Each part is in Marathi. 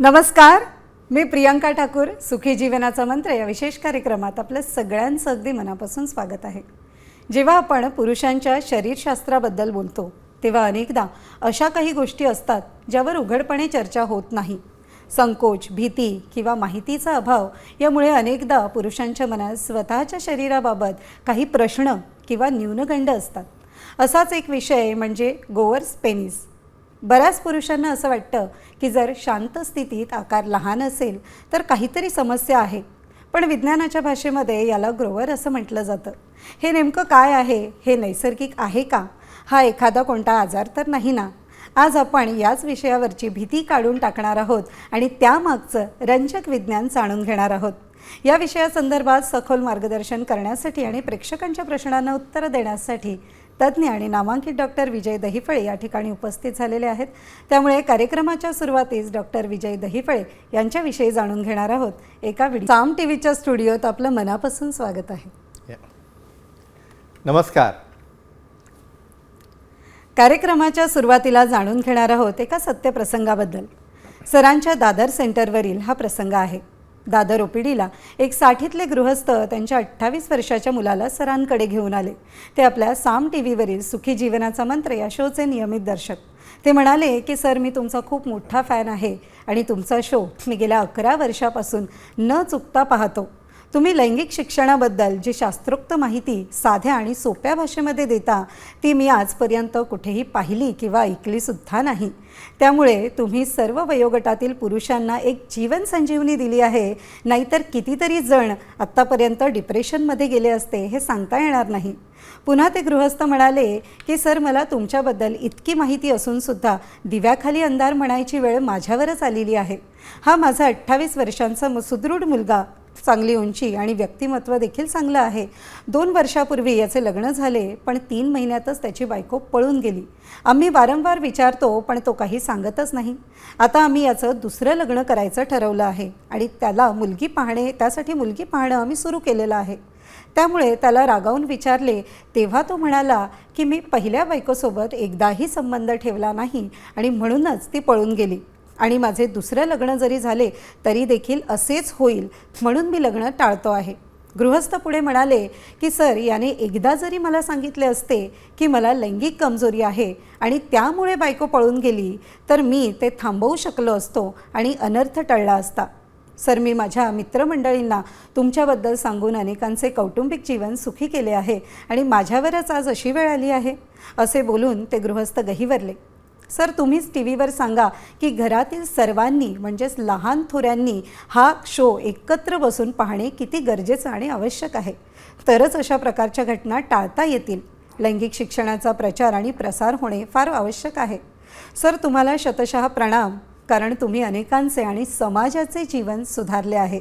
नमस्कार, मी प्रियंका ठाकूर. सुखी जीवनाचा मंत्र या विशेष कार्यक्रमात आपलं सगळ्यांचं अगदी मनापासून स्वागत आहे. जेव्हा आपण पुरुषांच्या शरीरशास्त्राबद्दल बोलतो तेव्हा अनेकदा अशा काही गोष्टी असतात ज्यावर उघडपणे चर्चा होत नाही. संकोच, भीती किंवा माहितीचा अभाव यामुळे अनेकदा पुरुषांच्या मनात स्वतःच्या शरीराबाबत काही प्रश्न किंवा न्यूनगंड असतात. असाच एक विषय म्हणजे गोवर्स पेनिस. बऱ्याच पुरुषांना असं वाटतं की जर शांत स्थितीत आकार लहान असेल तर काहीतरी समस्या आहे, पण विज्ञानाच्या भाषेमध्ये याला ग्रोवर असं म्हटलं जातं. हे नेमकं काय आहे? हे नैसर्गिक आहे का? हा एखादा कोणता आजार तर नाही ना? आज आपण याच विषयावरची भीती काढून टाकणार आहोत आणि त्यामागचं रंजक विज्ञान जाणून घेणार आहोत. या विषयासंदर्भात सखोल मार्गदर्शन करण्यासाठी आणि प्रेक्षकांच्या प्रश्नांना उत्तरं देण्यासाठी तज्ज्ञ आणि नामांकित डॉक्टर विजय दहिफळे या ठिकाणी उपस्थित झालेले आहेत. त्यामुळे कार्यक्रमाच्या सुरुवातीस डॉक्टर विजय दहिफळे यांच्याविषयी जाणून घेणार आहोत. एका साम टीव्हीच्या स्टुडिओत आपलं मनापासून स्वागत आहे. नमस्कार. कार्यक्रमाच्या सुरुवातीला जाणून घेणार आहोत एका सत्यप्रसंगाबद्दल. सरांच्या दादर सेंटरवरील हा प्रसंग आहे. दादर ओपीडीला एक 60तले गृहस्थ त्यांच्या 28 वर्षाच्या मुलाला सरांकडे घेऊन आले. ते आपल्या साम टीव्हीवरील सुखी जीवनाचा मंत्र या शोचे नियमित दर्शक. ते म्हणाले की सर, मी तुमचा खूप मोठा फॅन आहे आणि तुमचा शो मी गेल्या 11 वर्षापासून न चुकता पाहतो. तुम्ही लैंगिक शिक्षणाबद्दल जी शास्त्रोक्त माहिती साध्या आणि सोप्या भाषेमध्ये देता ती मी आजपर्यंत कुठेही पाहिली किंवा ऐकलीसुद्धा नाही. त्यामुळे तुम्ही सर्व वयोगटातील पुरुषांना एक जीवन संजीवनी दिली आहे. नाहीतर कितीतरी जण आत्तापर्यंत डिप्रेशनमध्ये गेले असते हे सांगता येणार नाही. पुन्हा ते गृहस्थ म्हणाले की सर, मला तुमच्याबद्दल इतकी माहिती असूनसुद्धा दिव्याखाली अंधार म्हणायची वेळ माझ्यावरच आलेली आहे. हा माझा 28 वर्षांचा सुदृढ मुलगा, चांगली उंची आणि व्यक्तिमत्व देखील चांगलं आहे. 2 वर्षापूर्वी याचे लग्न झाले, पण 3 महिन्यातच त्याची बायको पळून गेली. आम्ही वारंवार विचारतो पण तो काही सांगतच नाही. आता आम्ही याचं दुसरं लग्न करायचं ठरवलं आहे आणि त्यासाठी मुलगी पाहणं आम्ही सुरू केलेलं आहे. त्यामुळे त्याला रागावून विचारले तेव्हा तो म्हणाला की मी पहिल्या बायकोसोबत एकदाही संबंध ठेवला नाही आणि म्हणूनच ती पळून गेली आणि माझे दुसरं लग्न जरी झाले तरी देखील असेच होईल, म्हणून मी लग्न टाळतो आहे. गृहस्थ पुढे म्हणाले की सर, याने एकदा जरी मला सांगितले असते की मला लैंगिक कमजोरी आहे आणि त्यामुळे बायको पळून गेली तर मी ते थांबवू शकलो असतो आणि अनर्थ टळला असता. सर, मी माझ्या मित्रमंडळींना तुमच्याबद्दल सांगून अनेकांचे कौटुंबिक जीवन सुखी केले आहे आणि माझ्यावरच आज अशी वेळ आली आहे. असे बोलून ते गृहस्थ गहिवरले. सर, तुम्हीच टी व्हीवर सांगा की घरातील सर्वांनी म्हणजेच लहान थोऱ्यांनी हा शो एकत्र बसून पाहणे किती गरजेचं आणि आवश्यक आहे. तरच अशा प्रकारच्या घटना टाळता येतील. लैंगिक शिक्षणाचा प्रचार आणि प्रसार होणे फार आवश्यक आहे. सर, तुम्हाला शतशः प्रणाम, कारण तुम्ही अनेकांचे आणि समाजाचे जीवन सुधारले आहे.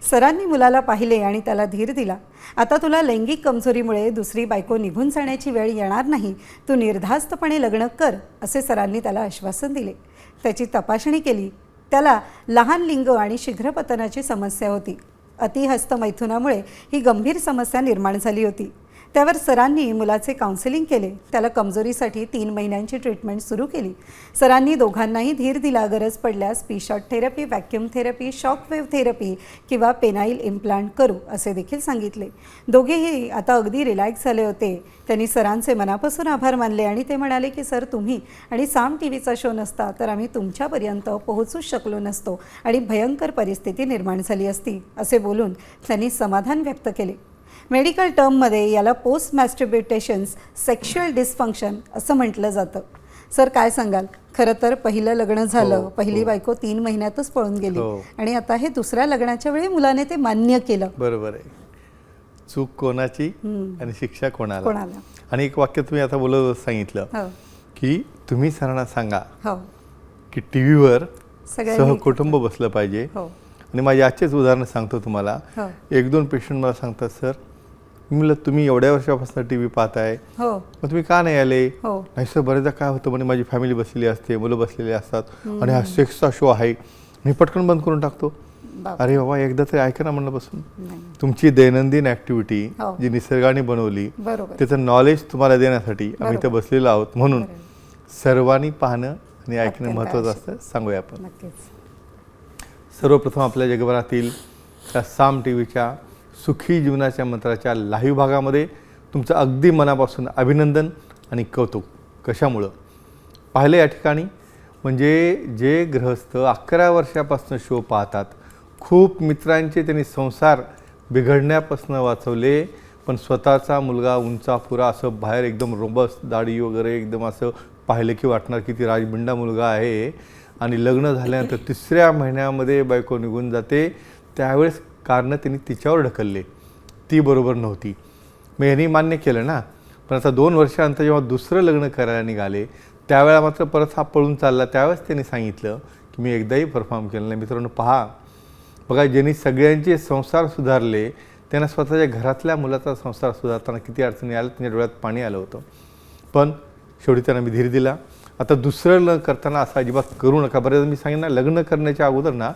सरांनी मुलाला पाहिले आणि त्याला धीर दिला. आता तुला लैंगिक कमजोरीमुळे दुसरी बायको निघून जाण्याची वेळ येणार नाही. तू निर्धास्तपणे लग्न कर, असे सरांनी त्याला आश्वासन दिले. त्याची तपासणी केली. त्याला लहान लिंग आणि शीघ्रपतनाची समस्या होती. अतिहस्तमैथुनामुळे ही गंभीर समस्या निर्माण झाली होती. त्यावर सरांनी मुलाचे काउन्सिलिंग केले. त्याला कमजोरीसाठी 3 महिन्यांची ट्रीटमेंट सुरू केली. सरांनी दोघांनाही धीर दिला. गरज पडल्यास P shot therapy, vacuum therapy, shockwave therapy किंवा पेनाईल इम्प्लांट करू असे देखील सांगितले. दोघेही आता अगदी रिलॅक्स झाले होते. त्यांनी सरांचे मनापासून आभार मानले आणि ते म्हणाले की सर, तुम्ही आणि साम टीव्हीचा शो नसता तर आम्ही तुमच्यापर्यंत पोहोचूच शकलो नसतो आणि भयंकर परिस्थिती निर्माण झाली असती, असे बोलून त्यांनी समाधान व्यक्त केले. मेडिकल टर्ममध्ये याला पोस्ट मॅस्टर्बेटेशन्स सेक्शुअल डिस्फंक्शन असं म्हटलं जातं. सर, काय सांगाल? खरं तर पहिलं लग्न झालं, पहिली बायको 3 महिन्यातच पळून गेली आणि आता हे दुसऱ्या लग्नाच्या वेळी मुलाने ते मान्य केलं. बरोबर आहे. चूक कोणाची आणि शिक्षा कोणाला. आणि एक वाक्य तुम्ही आता बोलत सांगितलं की तुम्ही सरांना सांगा की टीव्हीवर सहकुटुंब बसलं पाहिजे. आणि माझे आजचेच उदाहरण सांगतो तुम्हाला. 1-2 पेशंट मला सांगतात, सर, मी म्हणलं तुम्ही एवढ्या वर्षापासून टी व्ही पाहताय, मग तुम्ही का नाही आले? नाही सर, बरेचदा काय होतं म्हणजे माझी फॅमिली बसलेली असते, मुलं बसलेली असतात आणि हा सेक्सचा शो आहे, मी पटकन बंद करून टाकतो. अरे बाबा, एकदा तरी ऐका ना म्हणलं बसून. तुमची दैनंदिन ॲक्टिव्हिटी जी निसर्गाने बनवली त्याचं नॉलेज तुम्हाला देण्यासाठी आम्ही इथे बसलेलो आहोत. म्हणून सर्वांनी पाहणं आणि ऐकणं महत्त्वाचं असतं. सांगूया आपण. सर्वप्रथम आपल्या जगभरातील त्या साम टी व्हीच्या सुखी जीवनाच्या मंत्राच्या लाईव्ह भागामध्ये तुमचं अगदी मनापासून अभिनंदन आणि कौतुक. कशामुळं पाहिलं या ठिकाणी, म्हणजे जे गृहस्थ 11 वर्षापासून शो पाहतात, खूप मित्रांचे त्यांनी संसार बिघडण्यापासून वाचवले, पण स्वतःचा मुलगा उंचापुरा असं बाहेर एकदम रोबस दाढी वगैरे एकदम असं पाहिलं की वाटणार की ती राजबिंडा मुलगा आहे, आणि लग्न झाल्यानंतर 3ऱ्या महिन्यामध्ये बायको निघून जाते. त्यावेळेस कारणं त्यांनी तिच्यावर ढकलले, ती बरोबर नव्हती. मग यांनी मान्य केलं ना. पण आता 2 वर्षानंतर जेव्हा दुसरं लग्न करायला निघाले त्यावेळेला मात्र परत हा पळून चालला. त्यावेळेस त्यांनी सांगितलं की मी एकदाही परफॉर्म केलं नाही. मित्रांनो पहा, बघा, ज्यांनी सगळ्यांचे संसार सुधारले त्यांना स्वतःच्या घरातल्या मुलाचा संसार सुधारताना किती अडचणी आल्या, त्यांच्या डोळ्यात पाणी आलं होतं. पण शेवटी त्यांना मी धीर दिला. आता दुसरं लग्न करताना असं अजिबात करू नका. बरेच मी सांगेन ना, लग्न करण्याच्या अगोदर ना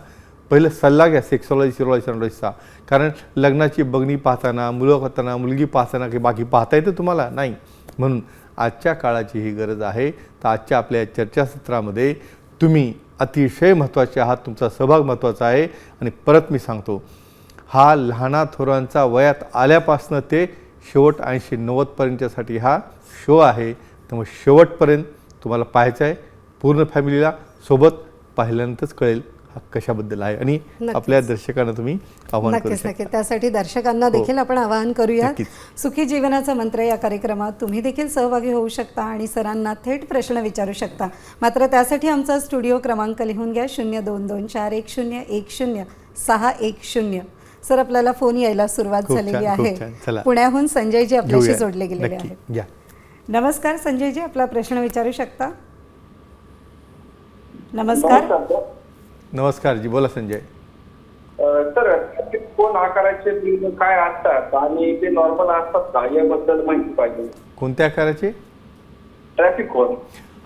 पहिलं सल्ला घ्या सेक्सॉलॉजी सिरोलॉजीचा. कारण लग्नाची बघणी पाहताना, मुलं पाहताना, मुलगी पाहताना की बाकी पाहता येतं तुम्हाला नाही. म्हणून आजच्या काळाची ही गरज आहे. तर आजच्या आपल्या चर्चासत्रामध्ये तुम्ही अतिशय महत्त्वाचे आहात, तुमचा सहभाग महत्त्वाचा आहे. आणि परत मी सांगतो, हा लहाना थोरांचा वयात आल्यापासनं ते शेवट 80-90पर्यंतसाठी हा शो आहे. त्यामुळे शेवटपर्यंत तुम्हाला पाहायचं आहे, पूर्ण फॅमिलीला सोबत पाहिल्यानंतरच कळेल हा कशाबद्दल आहे. आणि आपल्या दर्शकांना तुम्ही आवाहन करू शकता. नक्कीच. त्यासाठी दर्शकांना देखील आपण आवाहन करूया. सुखी जीवनाचा मंत्र या कार्यक्रमात तुम्ही देखील सहभागी होऊ शकता आणि सरांना थेट प्रश्न विचारू शकता. मात्र त्यासाठी आमचा स्टुडिओ क्रमांक लिहून घ्या 0224101610. सर, आपल्याला फोन यायला सुरुवात झालेली आहे. पुण्याहून संजयजी आपल्याशी जोडले गेलेले आहेत. नमस्कार संजयजी, आपला प्रश्न विचारू शकता. नमस्कार. नमस्कार जी, बोला संजय. सर, कोण आकाराचे बिंब काय असतात आणि ते नॉर्मल असतात का याबद्दल माहिती पाहिजे. कोणत्या आकाराचे? ट्रॅफिक कोन.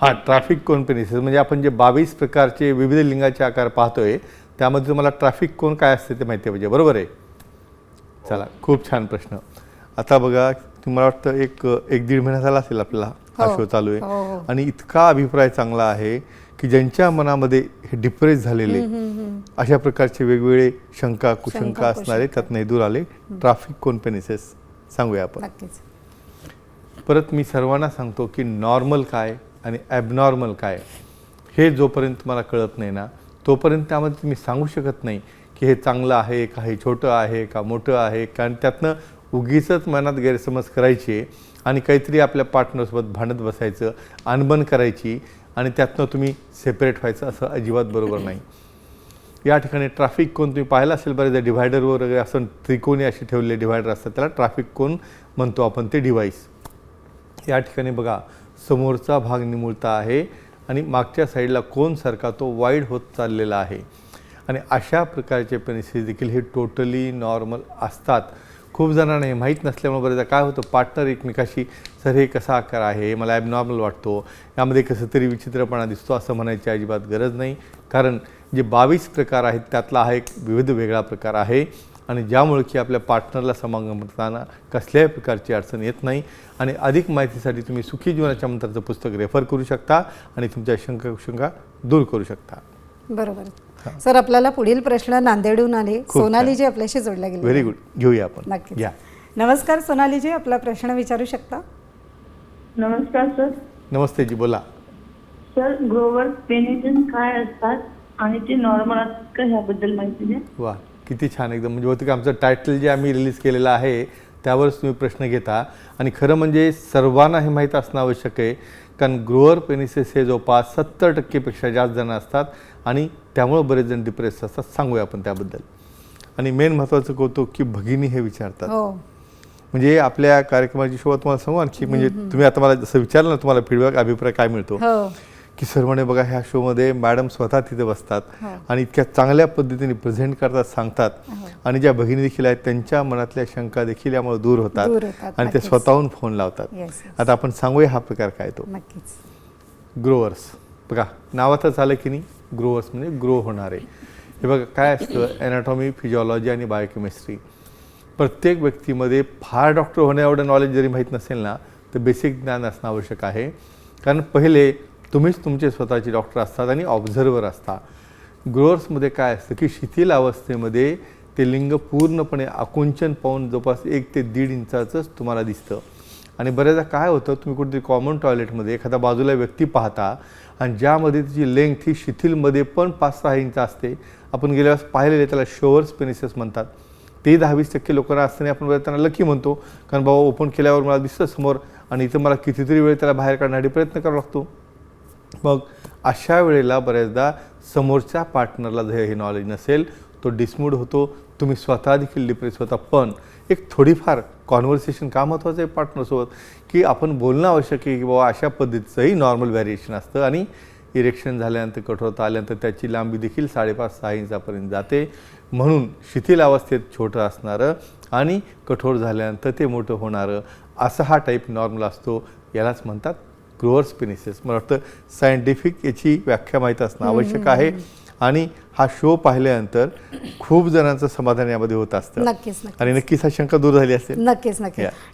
हां, ट्रॅफिक कोन पेनिसेस म्हणजे आपण जे 22 प्रकारचे विविध लिंगाचे आकार पाहतोय त्यामध्ये तुम्हाला ट्रॅफिक कोन काय असते ते माहिती पाहिजे, बरोबर आहे? चला, खूप छान प्रश्न. आता बघा, तुम्हाला वाटतं एक 1-1.5 महिना झाला असेल आपल्याला हा शो चालू आहे, आणि इतका अभिप्राय चांगला आहे की ज्यांच्या मनामध्ये हे डिप्रेस झालेले अशा प्रकारचे वेगवेगळे शंका कुशंका असणारे त्यात नाही दूर आले. ट्रॅफिक कोन पेनिसेस सांगूया आपण. परत मी सर्वांना सांगतो की नॉर्मल काय आणि ॲबनॉर्मल काय हे जोपर्यंत तुम्हाला कळत नाही ना, तोपर्यंत त्यामध्ये तुम्ही सांगू शकत नाही की हे चांगलं आहे का, हे छोटं आहे का, मोठं आहे. कारण त्यातनं उगीचच मनात गैरसमज करायचे आणि काहीतरी आपल्या पार्टनरसोबत भांडत बसायचं, अनबन करायची आणि त्यातनं तुम्ही सेपरेट व्हायचं, असं अजिबात बरोबर नाही. या ठिकाणी ट्रॅफिक कोन तुम्ही पाहिलं असेल बरेचदा, डिव्हायडरवर वगैरे असं त्रिकोणी असे ठेवलेले डिव्हायडर असतात, त्याला ट्रॅफिक कोन म्हणतो आपण, ते डिव्हाइस. या ठिकाणी बघा, समोरचा भाग निमुळता आहे आणि मागच्या साईडला कोनसारखा तो वाईड होत चाललेला आहे. आणि अशा प्रकारचे पेनिसेस देखील हे टोटली नॉर्मल असतात. खूप जणांना हे माहीत नसल्यामुळे बरेचदा काय होतं, पार्टनर एकमेकाशी सर हे कसा आकार आहे, मला ॲबनॉर्मल वाटतो, यामध्ये कसं तरी विचित्रपणा दिसतो, असं म्हणायची अजिबात गरज नाही. कारण जे 22 प्रकार आहेत त्यातला हा एक विविध वेगळा प्रकार आहे, आणि ज्यामुळे की आपल्या पार्टनरला समागम करताना कसल्याही प्रकारची अडचण येत नाही. आणि अधिक माहितीसाठी तुम्ही सुखी जीवनाच्या मंत्राचं पुस्तक रेफर करू शकता आणि तुमच्या शंका दूर करू शकता. बरोबर. सर, आपल्याला पुढील प्रश्न नांदेडहून आले. सोनालीजी आपल्याशी जोडल्या गेले. व्हेरी गुड, घेऊया आपण. नक्की. नमस्कार सोनालीजी, आपला प्रश्न विचारू शकता. नमस्कार सर. नमस्ते जी, बोला. सर, ग्रोवर पेनिसेस काय असतात आणि ते नॉर्मल असतात का ह्याबद्दल माहिती द्या. वा, किती छान एकदम. म्हणजे होतं की आमचं टायटल जे आम्ही रिलीज केलेलं आहे त्यावरच तुम्ही प्रश्न घेता. आणि खरं म्हणजे सर्वांना हे माहीत असणं आवश्यक आहे, कारण ग्रोअर पेनिसेस हे जवळपास 70% जास्त जण असतात आणि त्यामुळं बरेच जण डिप्रेस असतात. सांगूया आपण त्याबद्दल. आणि मेन महत्त्वाचं कौतुक की भगिनी हे विचारतात. म्हणजे आपल्या कार्यक्रमाची शोभा तुम्हाला सांगू आणखी, म्हणजे तुम्ही आता मला जसं विचारलं ना, तुम्हाला फीडबॅक अभिप्राय काय मिळतो की सर्वांनी बघा, ह्या शोमध्ये मॅडम स्वतः तिथे बसतात आणि इतक्या चांगल्या पद्धतीने प्रेझेंट करतात, सांगतात. आणि ज्या भगिनी देखील आहेत त्यांच्या मनातल्या शंका देखील यामुळे दूर होतात आणि ते स्वतःहून फोन लावतात. आता आपण सांगूया हा प्रकार काय तो. ग्रोवर्स. बघा, नावातच आलं की नाही, ग्रोवर्स म्हणजे ग्रो होणारे. हे बघा काय असतं, ॲनाटॉमी, फिजिओलॉजी आणि बायोकेमिस्ट्री. प्रत्येक व्यक्तीमध्ये फार डॉक्टर होण्या एवढं नॉलेज जरी माहीत नसेल ना, तर बेसिक ज्ञान असणं आवश्यक आहे. कारण पहिले तुम्हीच तुमचे स्वतःचे डॉक्टर असतात आणि ऑब्झर्वर असता. ग्रोअर्समध्ये काय असतं की शिथिल अवस्थेमध्ये ते लिंग पूर्णपणे आकुंचन पाहून जवळपास 1 ते 1.5 इंचाचंच तुम्हाला दिसतं. आणि बऱ्याचदा काय होतं, तुम्ही कुठेतरी कॉमन टॉयलेटमध्ये एखादा बाजूला व्यक्ती पाहता आणि ज्यामध्ये तिची लेंथ ही शिथिलमध्ये पण 5-6 इंच असते. आपण गेल्या वेळेस पाहिलेले त्याला शोवर्स पेनिसेस म्हणतात. ते 10-20% लोकांना असताना आपण बऱ्याच त्यांना लकी म्हणतो, कारण बाबा ओपन केल्यावर मला दिसतं समोर आणि इथं मला कितीतरी वेळ त्याला बाहेर काढण्यासाठी प्रयत्न करावा लागतो. मग अशा वेळेला बऱ्याचदा समोरच्या पार्टनरला जर हे नॉलेज नसेल तो डिसमूड होतो, तुम्ही स्वतः देखील डिप्रेस होता. पण एक थोडीफार कॉन्व्हर्सेशन का महत्त्वाचं आहे पार्टनरसोबत, की आपण बोलणं आवश्यक आहे की बाबा अशा पद्धतीचंही नॉर्मल व्हॅरिएशन असतं आणि इरेक्शन झाल्यानंतर कठोरता आल्यानंतर त्याची लांबी देखील 5.5-6 इंचापर्यंत जाते. म्हणून शिथिल अवस्थेत छोटं असणारं आणि कठोर झाल्यानंतर ते मोठं होणारं असा हा टाईप नॉर्मल असतो. यालाच म्हणतात ग्रोअर्स पेनिसेस. मला वाटतं सायंटिफिक याची व्याख्या माहीत असणं आवश्यक आहे. आणि हा शो पाहिल्यानंतर खूप जणांचं समाधान यामध्ये होत असतं. नक्कीच. आणि नक्कीच हा शंका दूर झाली असेल. नक्कीच.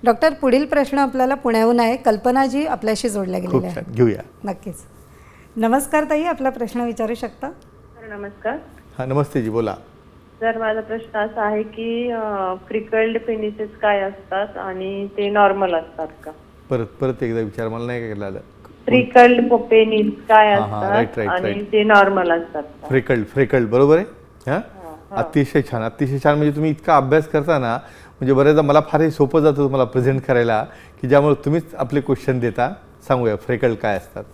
डॉक्टर, पुढील प्रश्न आपल्याला पुण्याहून आहे. कल्पनाजी आपल्याशी जोडल्या गेलेल्या खूप आहे. छान, घेऊया. नक्कीच. नमस्कार ताई, आपला प्रश्न विचारू शकता? सर नमस्कार. हां, नमस्ते जी, बोला. सर माझा प्रश्न असा आहे की फ्रिकल्ड पेनिसेस काय असतात आणि ते नॉर्मल असतात का? परत एकदा विचार, मला नाही काय आलं. फ्रिकल्ड पेनिस काय हा, हा, right, असतात right. आणि ते नॉर्मल असतात का? फ्रेकल्ड बरोबर आहे. हां, अतिशय छान, अतिशय छान. म्हणजे तुम्ही इतका अभ्यास करता ना, म्हणजे बरेचदा मला फारही सोपं जातं तुम्हाला प्रेझेंट करायला, की ज्यामुळे तुम्हीच आपले क्वेश्चन देता. सांगूया फ्रेकल्ड काय असतात.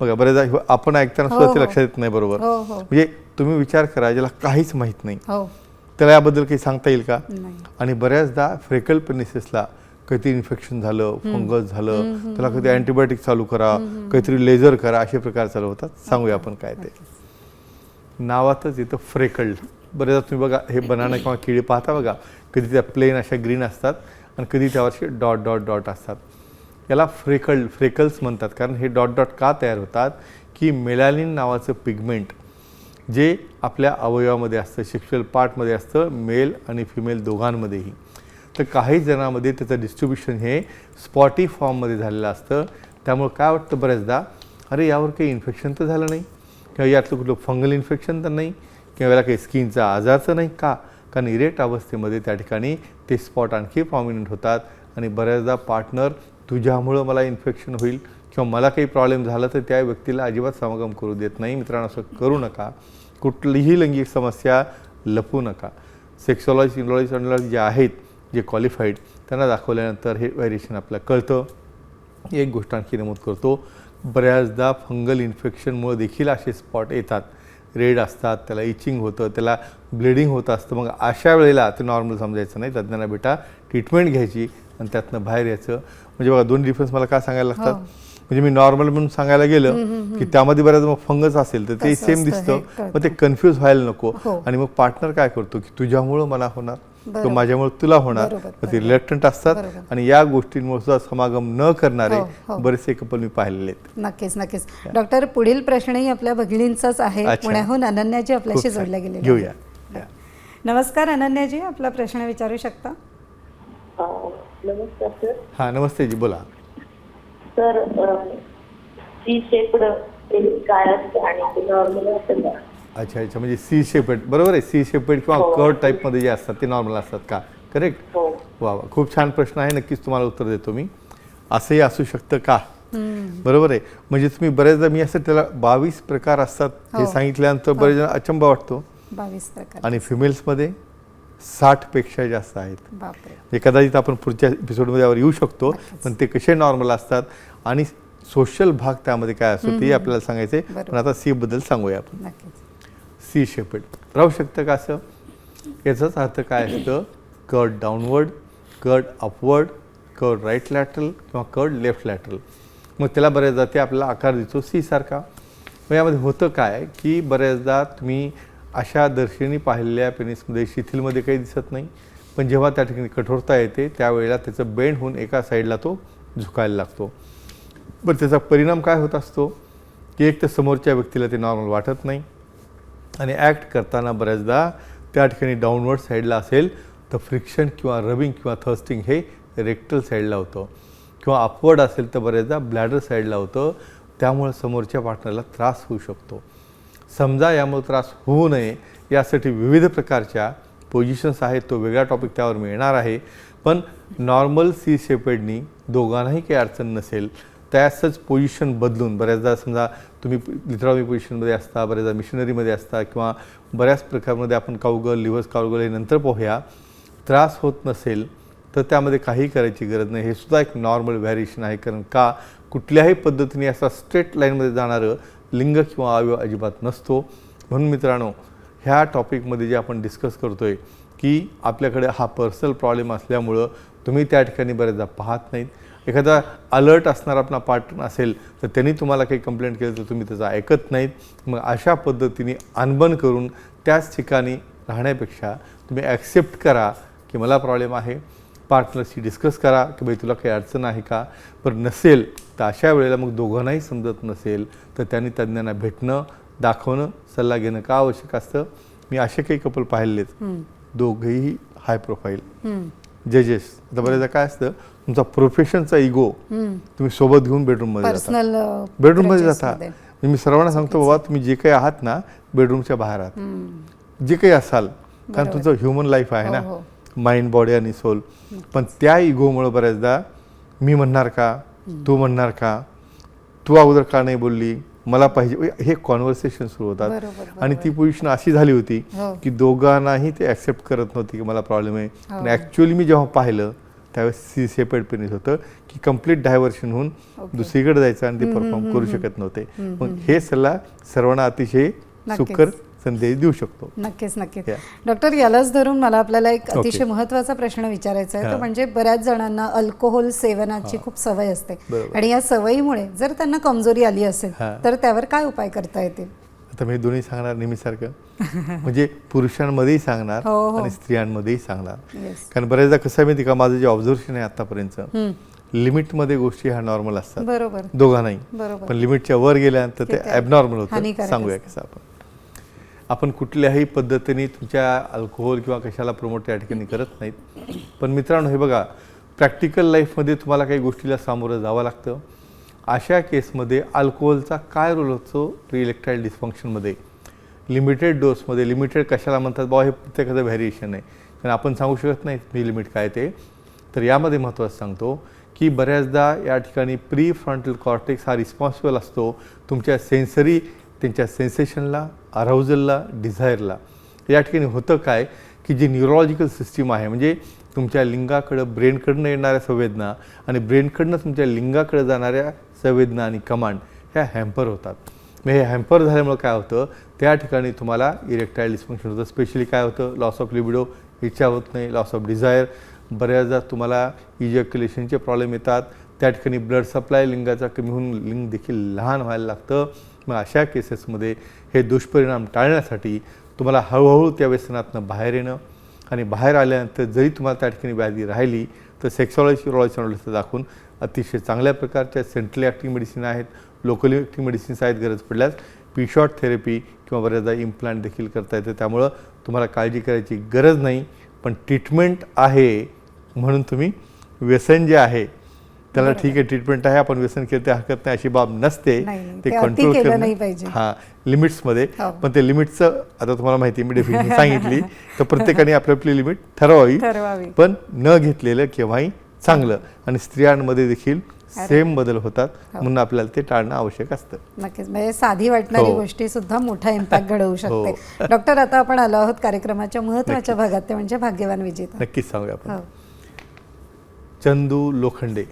बघा, बरेचदा आपण ऐकताना सुद्धा ते लक्षात येत नाही. बरोबर. म्हणजे तुम्ही विचार करा, ज्याला काहीच माहीत नाही त्याला याबद्दल काही सांगता येईल का? आणि बऱ्याचदा फ्रेकल पेनिसेसला काहीतरी इन्फेक्शन झालं, फंगस झालं, त्याला कधी अँटीबायोटिक चालू करा, काहीतरी लेझर करा, असे प्रकार चालू होतात. सांगूया आपण काय ते. नावातच येतं फ्रेकल्ड. बरेचदा तुम्ही बघा, हे बनाना किंवा किडे पाहता बघा, कधी त्या प्लेन अशा ग्रीन असतात आणि कधी त्यावरचे डॉट डॉट डॉट असतात. याला फ्रेकल्स म्हणतात. कारण हे डॉट डॉट का तयार होतात, की मेलानिन नावाचं पिगमेंट जे आपल्या अवयवामध्ये असतं, सेक्शुअल पार्टमध्ये असतं, मेल आणि फिमेल दोघांमध्येही. तर काही जणांमध्ये त्याचं डिस्ट्रीब्युशन हे स्पॉटी फॉर्ममध्ये झालेलं असतं. त्यामुळे काय वाटतं बऱ्याचदा, अरे यावर काही इन्फेक्शन तर झालं नाही, किंवा यातलं कुठलं फंगल इन्फेक्शन तर नाही, किंवा याला काही स्किनचा आजार तर नाही का? कारण इरेक्ट अवस्थेमध्ये त्या ठिकाणी ते स्पॉट आणखी प्रॉमिनंट होतात. आणि बऱ्याचदा पार्टनर, तुझ्यामुळं मला इन्फेक्शन होईल किंवा मला काही प्रॉब्लेम झाला तर त्या व्यक्तीला अजिबात समागम करू देत नाही. मित्रांनो, असं करू नका. कुठलीही लैंगिक समस्या लपवू नका. सेक्सॉलॉजिस्ट, इंडॉलॉजिस्ट जे आहेत, जे क्वालिफाईड, त्यांना दाखवल्यानंतर हे व्हेरिएशन आपल्याला कळतं. एक गोष्ट आणखी नमूद करतो, बऱ्याचदा फंगल इन्फेक्शनमुळे देखील असे स्पॉट येतात, रेड असतात, त्याला इचिंग होतं, त्याला ब्लिडिंग होत असतं. मग अशा वेळेला ते नॉर्मल समजायचं नाही, तज्ञांना भेटा, ट्रीटमेंट घ्यायची आणि त्यातनं बाहेर यायचं. म्हणजे बघा, 2 डिफरन्स मला का सांगायला लागतात. म्हणजे मी नॉर्मल म्हणून सांगायला गेलं की त्यामध्ये बऱ्याच मग फंगस असेल तर ते सेम दिसतं, मग ते कन्फ्यूज व्हायला नको. आणि मग पार्टनर काय करतो की तुझ्यामुळं मला होणार, तो माझ्यामुळे तुला होणार, मग ते रिलक्टंट असतात. आणि या गोष्टींमुळे सुद्धा समागम न करणारे बरेचसे कपल मी पाहिलेले आहेत. नक्कीच. डॉक्टर, पुढील प्रश्नही आपल्या भगिनींचाच आहे. पुण्याहून अनन्याजी आपल्याशी जोडल्या गेलेल्या. घेऊया. नमस्कार अनन्याजी, आपला प्रश्न विचारू शकता? नमस्कार सर. हां, नमस्ते जी, बोला. सर सी शेप्ड काय असतं आणि ते नॉर्मल असतं का? अच्छा, म्हणजे सी शेपेड, बरोबर आहे. सी शेपेड किंवा कर्ड टाईपमध्ये जे असतात ते नॉर्मल असतात का? करेक्ट. वा, खूप छान प्रश्न आहे. नक्कीच तुम्हाला उत्तर देतो मी. असंही असू शकतं का? बरोबर आहे. म्हणजे तुम्ही बरेचदा, मी असं त्याला 22 प्रकार असतात हे सांगितल्यानंतर बरेच जण अचंब वाटतो. 22 प्रकार. आणि फिमेल्समध्ये 60पेक्षा जास्त आहेत. कदाचित आपण पुढच्या एपिसोडमध्ये यावर येऊ शकतो. पण ते कसे नॉर्मल असतात आणि सोशल भाग त्यामध्ये काय असतो ते आपल्याला सांगायचे. पण आता सी बद्दल सांगूया आपण. सी शेपेड राहू शकतं का असं? याचाच अर्थ काय असतं, curved downward, curved upward, curved right lateral किंवा कर्ड लेफ्ट लॅटरल. मग त्याला बऱ्याचदा ते आपल्याला आकार दिसतो सी सारखा. मग यामध्ये होतं काय की बऱ्याचदा तुम्ही अशा दर्शनी पाहिलेल्या पेनिसमध्ये शिथिलमध्ये काही दिसत नाही, पण जेव्हा त्या ठिकाणी कठोरता येते त्यावेळेला त्याचं बेंड होऊन एका साईडला तो झुकायला लागतो. बरं, त्याचा परिणाम काय होत असतो की एक तर समोरच्या व्यक्तीला ते नॉर्मल वाटत नाही आणि ॲक्ट करताना बऱ्याचदा त्या ठिकाणी डाऊनवर्ड साईडला असेल तर फ्रिक्शन किंवा रबिंग किंवा थर्स्टिंग हे रेक्टल साईडला होतं, किंवा अपवर्ड असेल तर बऱ्याचदा ब्लॅडर साईडला होतं. त्यामुळे समोरच्या पार्टनरला त्रास होऊ शकतो. समजा यामुळे त्रास होऊ नये यासाठी विविध प्रकारच्या पोझिशन्स आहेत. तो वेगळा टॉपिक त्यावर मिळणार आहे. पण नॉर्मल सी शेपेडनी दोघांनाही काही अडचण नसेल त्यासच पोझिशन बदलून, बऱ्याचदा समजा तुम्ही लिथरॉमी पोझिशनमध्ये असता, बऱ्याचदा मिशनरीमध्ये असता किंवा बऱ्याच प्रकारमध्ये आपण काउगल, लिव्हर्स काउगल हे नंतर पाहूया, त्रास होत नसेल तर त्यामध्ये काही करायची गरज नाही. हे सुद्धा एक नॉर्मल व्हॅरिएशन आहे. कारण का कुठल्याही पद्धतीने असा स्ट्रेट लाईनमध्ये जाणारं लिंग किंवा अवयव अजिबात नसतो. म्हणून मित्रांनो, ह्या टॉपिकमध्ये जे आपण डिस्कस करतो आहे की आपल्याकडे हा पर्सनल प्रॉब्लेम असल्यामुळं तुम्ही त्या ठिकाणी बऱ्याचदा पाहत नाहीत. एखादा अलर्ट असणारा आपला पार्टनर असेल तर त्यांनी तुम्हाला काही कंप्लेंट केलं तर तुम्ही त्याचं ऐकत नाहीत. मग अशा पद्धतीने अनबन करून त्याच ठिकाणी राहण्यापेक्षा तुम्ही ॲक्सेप्ट करा की मला प्रॉब्लेम आहे, पार्टनरशी डिस्कस करा की बाई तुला काही अडचण आहे का. पण नसेल तर अशा वेळेला मग दोघांनाही समजत नसेल तर त्यांनी तज्ज्ञांना भेटणं, दाखवणं, सल्ला घेणं का आवश्यक असतं. मी असे काही कपल पाहिलेत, दोघेही हाय प्रोफाईल जजेस. आता बरेचदा काय असतं, तुमचा प्रोफेशनचा इगो तुम्ही सोबत घेऊन बेडरूममध्ये जाता, बेडरूममध्ये जाता. मी सर्वांना सांगतो बाबा तुम्ही जे काही आहात ना बेडरूमच्या बाहेर आहात, जे काही असाल, कारण तुमचं ह्युमन लाईफ आहे ना, माइंड, बॉडी आणि सोल. पण त्या इगोमुळे बऱ्याचदा मी म्हणणार का, तू म्हणणार का, तू अगोदर का नाही बोलली, मला पाहिजे, हे कॉन्व्हर्सेशन सुरू होतात. आणि ती पोझिशन अशी झाली होती की दोघांनाही ते ॲक्सेप्ट करत नव्हती की मला प्रॉब्लेम आहे. आणि ॲक्च्युअली मी जेव्हा पाहिलं त्यावेळेस सी सेपेड पेनिस होतं की कम्प्लीट डायव्हर्शन होऊन दुसरीकडे जायचं आणि ते परफॉर्म करू शकत नव्हते. मग हे सल्ला सर्वांना अतिशय सुकर संदेश देऊ शकतो. नक्कीच नक्कीच. डॉक्टर, यालाच धरून मला आपल्याला एक अतिशय महत्त्वाचा प्रश्न विचारायचा आहे. तो म्हणजे बऱ्याच जणांना अल्कोहोल सेवनाची खूप सवय असते आणि या सवयीमुळे जर त्यांना कमजोरी आली असेल तर त्यावर काय उपाय करता येतील? आता मी दोन्ही सांगणार नेहमीसारखं, म्हणजे पुरुषांमध्येही सांगणार आणि स्त्रियांमध्येही सांगणार. कारण बऱ्याचदा कसं आहे माहिती का, माझं जे ऑब्झर्वेशन आहे आतापर्यंत, लिमिटमध्ये गोष्टी ह्या नॉर्मल असतात. बरोबर, दोघांनाही. पण लिमिटच्या वर गेल्यानंतर ते ॲबनॉर्मल होतं. सांगूया कसं आपण कुठल्याही पद्धतीने तुमच्या अल्कोहोल किंवा कशाला प्रमोट त्या ठिकाणी करत नाहीत. पण मित्रांनो, हे बघा, प्रॅक्टिकल लाईफमध्ये तुम्हाला काही गोष्टीला सामोरं जावं लागतं. अशा केसमध्ये अल्कोहोलचा काय रोल असतो इरेक्टाईल डिस्फंक्शनमध्ये? लिमिटेड डोसमध्ये, लिमिटेड कशाला म्हणतात बाबा, हे प्रत्येकाचं व्हॅरिएशन आहे, कारण आपण सांगू शकत नाही मी लिमिट काय ते. तर यामध्ये महत्त्वाचं सांगतो की बऱ्याचदा या ठिकाणी प्री फ्रंटल कॉर्टेक्स हा रिस्पॉन्सिबल असतो तुमच्या सेन्सरी, त्यांच्या सेन्सेशनला, अराउजलला, डिझायरला. या ठिकाणी होतं काय की जी न्यूरोलॉजिकल सिस्टीम आहे, म्हणजे तुमच्या लिंगाकडं ब्रेनकडनं येणाऱ्या संवेदना आणि ब्रेनकडनं तुमच्या लिंगाकडे जाणाऱ्या संवेदना आणि कमांड ह्या हॅम्पर होतात. मग हे हॅम्पर झाल्यामुळं काय होतं, त्या ठिकाणी तुम्हाला इरेक्टाईल डिस्फंक्शन होतं. स्पेशली काय होतं, लॉस ऑफ लिबिडो, इच्छा होत नाही, लॉस ऑफ डिझायर. बऱ्याचदा तुम्हाला इजॅक्युलेशनचे प्रॉब्लेम येतात. त्या ठिकाणी ब्लड सप्लाय लिंगाचा कमी होऊन लिंग देखील लहान व्हायला लागतं. मग अशा केसेसमध्ये हे दुष्परिणाम टाळण्यासाठी तुम्हाला हळूहळू त्या व्यसनातनं बाहेर येणं, आणि बाहेर आल्यानंतर जरी तुम्हाला त्या ठिकाणी व्याधी राहिली तर सेक्सॉलॉजी, युरोलॉजी दाखवून अतिशय चांगल्या प्रकारच्या सेंट्रली ॲक्टिंग मेडिसिन आहेत, लोकली ॲक्टिंग मेडिसिन्स आहेत. गरज पडल्यास पी-शॉट थेरपी किंवा बऱ्याचदा इम्प्लांट देखील करता येतं. त्यामुळं तुम्हाला काळजी करायची गरज नाही. पण ट्रीटमेंट आहे म्हणून तुम्ही व्यसन जे आहे त्याला ठीक आहे, ट्रीटमेंट आहे, आपण व्यसन केलं ते हरकत नाही अशी बाब नसते. ते कंट्रोल करणं, हां, लिमिट्समध्ये. पण ते लिमिटचं आता तुम्हाला माहिती आहे, मी डेफिनेशन सांगितली, तर प्रत्येकाने आपली आपली लिमिट ठरवावी. पण न घेतलेलं केव्हाही चांगलं. आणि स्त्रियांमध्ये देखील सेम बदल होतात, म्हणून आपल्याला ते टाळणं आवश्यक असतं. नक्कीच, म्हणजे साधी वाटणारी गोष्टी सुद्धा मोठा इम्पॅक्ट घडवू शकते. डॉक्टर, आता आपण आलो आहोत कार्यक्रमाच्या महत्त्वाच्या भागात, ते म्हणजे भाग्यवान विजेता. नक्कीच सांगूया आपण. चंदू लोखंडे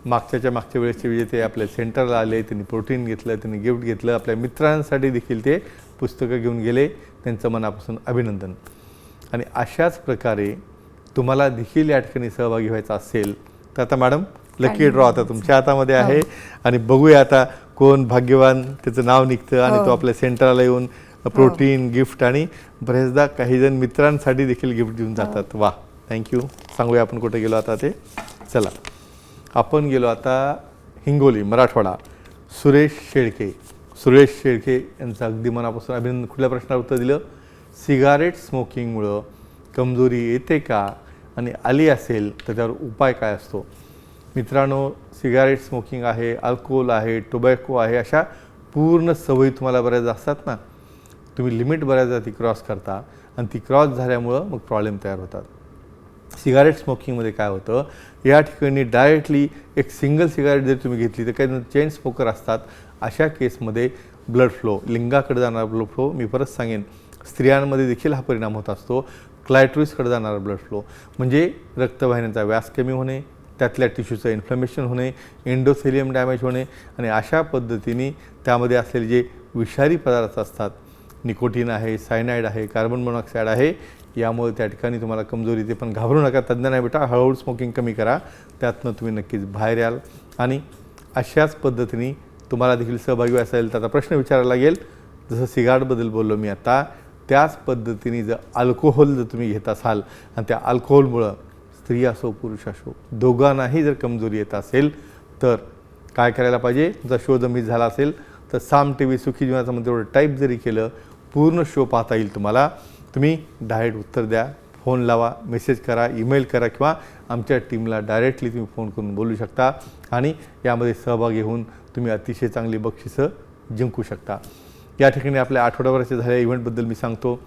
मागच्या वेळेसचे विजेते आपल्या सेंटरला आले, त्यांनी प्रोटीन घेतलं, त्यांनी गिफ्ट घेतलं, आपल्या मित्रांसाठी देखील ते पुस्तकं घेऊन गेले. त्यांचं मनापासून अभिनंदन. आणि अशाच प्रकारे तुम्हाला देखील या ठिकाणी सहभागी व्हायचा असेल तर आता मॅडम लकी ड्रॉ आता तुमच्या हातामध्ये आहे. आणि बघूया आता कोण भाग्यवान, त्याचं नाव निघतं आणि तो आपल्या सेंटरला येऊन प्रोटीन, गिफ्ट आणि बरेचदा काही जण मित्रांसाठी देखील गिफ्ट देऊन जातात. वा, थँक्यू. सांगूया आपण कुठे गेलो आता ते. चला, आपण गेलो आता हिंगोली, मराठवाडा. सुरेश शेळके यांचं अगदी मनापासून अभिनंदन. कुठल्या प्रश्नावर उत्तर दिलं? सिगारेट स्मोकिंगमुळं कमजोरी येते का, आणि आली असेल तर त्यावर उपाय काय असतो? मित्रांनो, सिगारेट स्मोकिंग आहे, अल्कोहोल आहे, टोबॅको आहे, अशा पूर्ण सवयी तुम्हाला बऱ्याच असतात ना, तुम्ही लिमिट बऱ्याचदा ती क्रॉस करता आणि ती क्रॉस झाल्यामुळं मग प्रॉब्लेम तयार होतात. सिगारेट स्मोकिंगमध्ये काय होतं, या ठिकाणी डायरेक्टली एक सिंगल सिगारेट जर तुम्ही घेतली तर काही चेन स्मोकर असतात, अशा केसमध्ये ब्लड फ्लो, लिंगाकडे जाणारा ब्लड फ्लो, मी परत सांगेन स्त्रियांमध्ये देखील हा परिणाम होत असतो, क्लायट्रिसकडे जाणारा ब्लड फ्लो म्हणजे रक्तवाहिन्यांचा व्यास कमी होणे, त्यातल्या टिश्यूचं इन्फ्लमेशन होणे, एंडोथेलियम डॅमेज होणे आणि अशा पद्धतीने त्यामध्ये असलेले जे विषारी पदार्थ असतात, निकोटीन आहे, सायनाईड आहे, कार्बन मोनॉक्साईड आहे, यामुळे त्या ठिकाणी तुम्हाला कमजोरी येते. पण घाबरू नका, तज्ञ नाही बेटा, हळूहळू स्मोकिंग कमी करा, त्यातनं तुम्ही नक्कीच बाहेर याल. आणि अशाच पद्धतीने तुम्हाला देखील सहभागी असेल तर आता प्रश्न विचारायला लागेल, जसं सिगारेटबद्दल बोललो मी आता, त्याच पद्धतीने जर अल्कोहोल जर तुम्ही घेत असाल आणि त्या अल्कोहोलमुळं स्त्री असो पुरुष असो दोघांनाही जर कमजोरी येत असेल तर काय करायला पाहिजे. तुमचा शो जर मिस झाला असेल तर साम TV सुखी जीवनाचा मंत्र एवढं टाईप जरी केलं, पूर्ण शो पाहता येईल तुम्हाला. तुम्ही डायरेक्ट उत्तर द्या, फोन लावा, मेसेज करा, ईमेल करा किंवा आमच्या टीमला डायरेक्टली तुम्ही फोन करून बोलू शकता आणि यामध्ये सहभागी होऊन तुम्ही अतिशय चांगली बक्षिसं जिंकू शकता. या ठिकाणी आपल्या आठवड्याभराच्या झालेल्या इव्हेंटबद्दल मी सांगतो.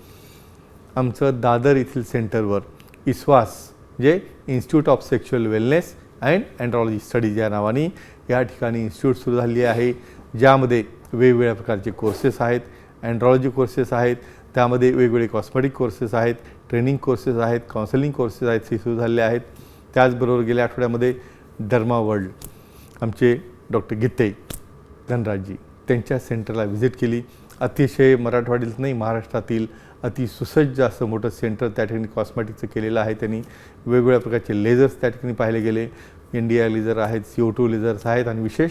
आमचं दादर येथील सेंटरवर इस्वास जे institute of sexual wellness and andrology studies या नावाने या ठिकाणी इन्स्टिट्यूट सुरू झाली आहे, ज्यामध्ये वेगवेगळ्या प्रकारचे कोर्सेस आहेत, अँड्रॉलॉजी कोर्सेस आहेत, त्यामध्ये वेगवेगळे कॉस्मेटिक कोर्सेस आहेत, ट्रेनिंग कोर्सेस आहेत, काउन्सिलिंग कोर्सेस आहेत, हे सुरू झालेले आहेत. त्याचबरोबर गेल्या आठवड्यामध्ये डर्मा वर्ल्ड आमचे डॉक्टर गीते धनराजजी त्यांच्या सेंटरला व्हिजिट केली. अतिशय मराठवाड्यात नाही महाराष्ट्रातील अति सुसज्ज असं मोठं सेंटर त्या ठिकाणी कॉस्मेटिकचं केलेलं आहे. त्यांनी वेगवेगळ्या प्रकारचे लेझर्स त्या ठिकाणी पाहिले गेले, इंडिया लेझर आहेत, CO2 लेझर्स आहेत आणि विशेष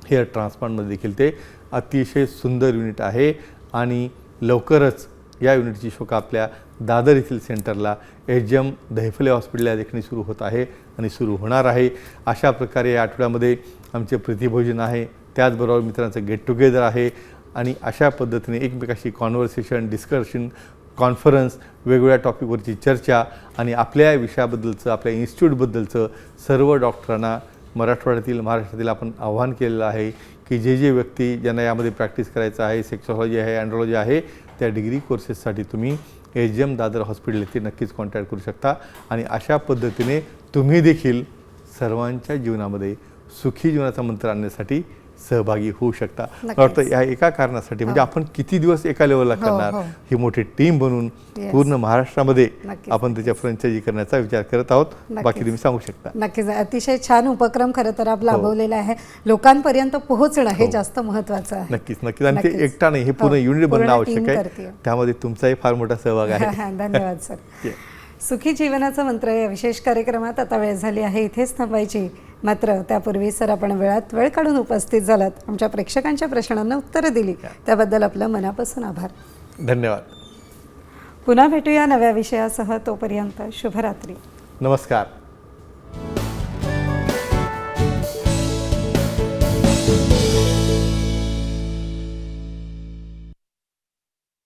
हेअर ट्रान्सप्लांटमध्ये देखील ते अतिशय सुंदर युनिट आहे. आणि लवकरच या युनिटची शोक आपल्या दादर येथील सेंटरला HM दहिफले हॉस्पिटल या ठिकाणी सुरू होत आहे आणि सुरू होणार आहे. अशा प्रकारे या आठवड्यामध्ये आमचे प्रीतिभोजन आहे, त्याचबरोबर मित्रांचं गेट टुगेदर आहे आणि अशा पद्धतीने एकमेकाशी कॉन्व्हर्सेशन, डिस्कशन, कॉन्फरन्स, वेगवेगळ्या टॉपिकवरची चर्चा आणि आपल्या विषयाबद्दलचं, आपल्या इन्स्टिट्यूटबद्दलचं सर्व डॉक्टरांना मराठवाड्यातील महाराष्ट्रातील आपण आव्हान केलेलं आहे की जे व्यक्ती ज्यांना यामध्ये प्रॅक्टिस करायचं आहे, सेक्सॉलॉजी आहे, अँड्रॉलॉजी आहे, त्या डिग्री कोर्सेससाठी तुम्ही HM दादर हॉस्पिटल येथे नक्कीच कॉन्टॅक्ट करू शकता. आणि अशा पद्धतीने तुम्ही देखील सर्वांच्या जीवनामध्ये सुखी जीवनाचा मंत्र आणण्यासाठी सहभागी होऊ शकता. मला वाटतं या एका कारणासाठी म्हणजे आपण किती दिवस एका लेवलला करणार, ही मोठी टीम बनवून पूर्ण महाराष्ट्रामध्ये आपण त्याच्या फ्रँचायझी करण्याचा विचार करत आहोत. बाकी तुम्ही सांगू शकता. नक्कीच, अतिशय छान उपक्रम खरं तर आपण राबवलेला आहे. लोकांपर्यंत पोहोचणं हे जास्त महत्त्वाचं आहे. नक्कीच नक्कीच. आणि ते एकटा नाही, हे पूर्ण युनिट बनणं आवश्यक आहे, त्यामध्ये तुमचाही फार मोठा सहभाग आहे. धन्यवाद सर. सुखी जीवनाचा मंत्र या विशेष कार्यक्रमात आता वेळ झाली आहे इथेच थांबायची. मात्र त्यापूर्वी सर आपण वेळात वेळ काढून उपस्थित झालात, आमच्या प्रेक्षकांच्या प्रश्नांना उत्तरं दिली, त्याबद्दल आपलं मनापासून आभार. धन्यवाद. पुन्हा भेटूया नव्या विषयासह. तोपर्यंत शुभरात्री. नमस्कार.